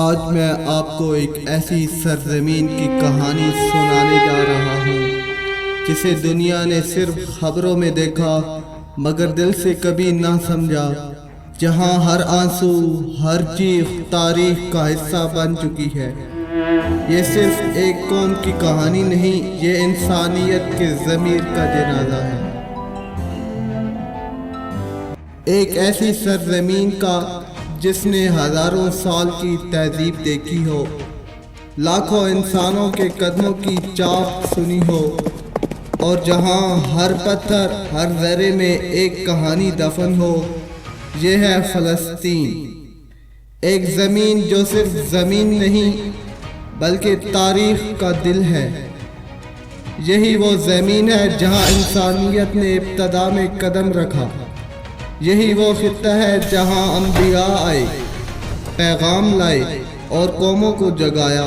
آج میں آپ کو ایک ایسی سرزمین کی کہانی سنانے جا رہا ہوں جسے دنیا نے صرف خبروں میں دیکھا مگر دل سے کبھی نہ سمجھا، جہاں ہر آنسو، ہر چیخ تاریخ کا حصہ بن چکی ہے۔ یہ صرف ایک قوم کی کہانی نہیں، یہ انسانیت کے ضمیر کا جنازہ ہے۔ ایک ایسی سرزمین کا جس نے ہزاروں سال کی تہذیب دیکھی ہو، لاکھوں انسانوں کے قدموں کی چاپ سنی ہو، اور جہاں ہر پتھر، ہر ذرے میں ایک کہانی دفن ہو، یہ ہے فلسطین۔ ایک زمین جو صرف زمین نہیں بلکہ تاریخ کا دل ہے۔ یہی وہ زمین ہے جہاں انسانیت نے ابتدا میں قدم رکھا۔ یہی وہ خطہ ہے جہاں انبیاء آئے، پیغام لائے اور قوموں کو جگایا۔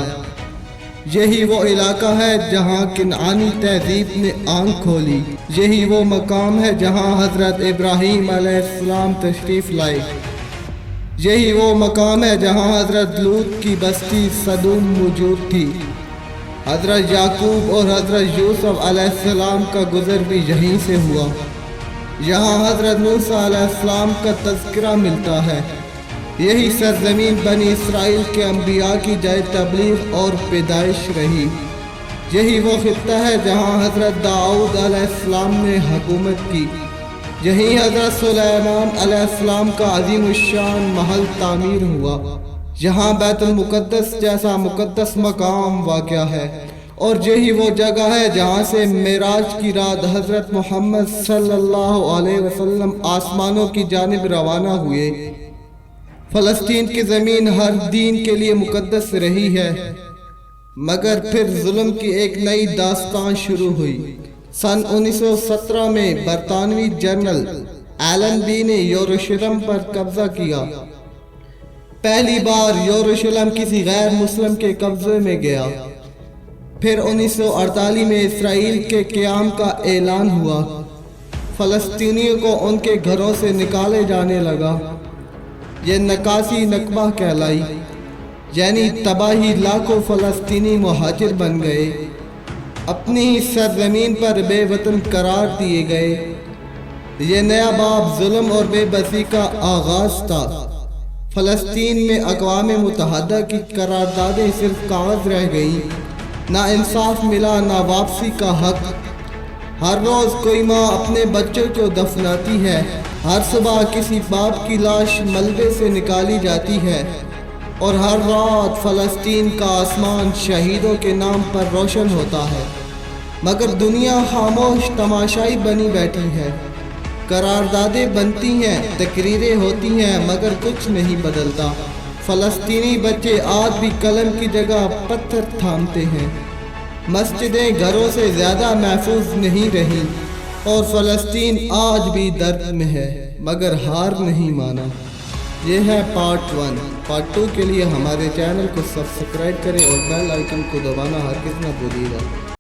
یہی وہ علاقہ ہے جہاں کنعانی تہذیب نے آنکھ کھولی۔ یہی وہ مقام ہے جہاں حضرت ابراہیم علیہ السلام تشریف لائے۔ یہی وہ مقام ہے جہاں حضرت لوط کی بستی صدوم موجود تھی۔ حضرت یعقوب اور حضرت یوسف علیہ السلام کا گزر بھی یہیں سے ہوا۔ یہاں حضرت موسیٰ علیہ السلام کا تذکرہ ملتا ہے۔ یہی سرزمین بنی اسرائیل کے انبیاء کی جائے تبلیغ اور پیدائش رہی۔ یہی وہ خطہ ہے جہاں حضرت داؤد علیہ السلام نے حکومت کی۔ یہی حضرت سلیمان علیہ السلام کا عظیم الشان محل تعمیر ہوا۔ یہاں بیت المقدس جیسا مقدس مقام واقع ہے، اور یہی وہ جگہ ہے جہاں سے معراج کی رات حضرت محمد صلی اللہ علیہ وسلم آسمانوں کی جانب روانہ ہوئے۔ فلسطین کی زمین ہر دین کے لیے مقدس رہی ہے، مگر پھر ظلم کی ایک نئی داستان شروع ہوئی۔ سن 1917 میں برطانوی جنرل ایلن بی نے یروشلم پر قبضہ کیا۔ پہلی بار یروشلم کسی غیر مسلم کے قبضے میں گیا۔ پھر 1948 میں اسرائیل کے قیام کا اعلان ہوا۔ فلسطینیوں کو ان کے گھروں سے نکالے جانے لگا۔ یہ نکاسی نکبہ کہلائی، یعنی تباہی۔ لاکھوں فلسطینی مہاجر بن گئے، اپنی ہی سرزمین پر بے وطن قرار دیے گئے۔ یہ نیا باب ظلم اور بے بسی کا آغاز تھا۔ فلسطین میں اقوام متحدہ کی قراردادیں صرف کاغذ رہ گئیں۔ نہ انصاف ملا، نہ واپسی کا حق۔ ہر روز کوئی ماں اپنے بچوں کو دفناتی ہے، ہر صبح کسی باپ کی لاش ملبے سے نکالی جاتی ہے، اور ہر رات فلسطین کا آسمان شہیدوں کے نام پر روشن ہوتا ہے۔ مگر دنیا خاموش تماشائی بنی بیٹھی ہے۔ قراردادیں بنتی ہیں، تقریریں ہوتی ہیں، مگر کچھ نہیں بدلتا۔ فلسطینی بچے آج بھی قلم کی جگہ پتھر تھامتے ہیں۔ مسجدیں گھروں سے زیادہ محفوظ نہیں رہیں، اور فلسطین آج بھی درد میں ہے، مگر ہار نہیں مانا۔ یہ ہے پارٹ 1۔ پارٹ 2 کے لیے ہمارے چینل کو سبسکرائب کریں اور بیل آئیکن کو دبانا ہرگز نہ بھولیے گا۔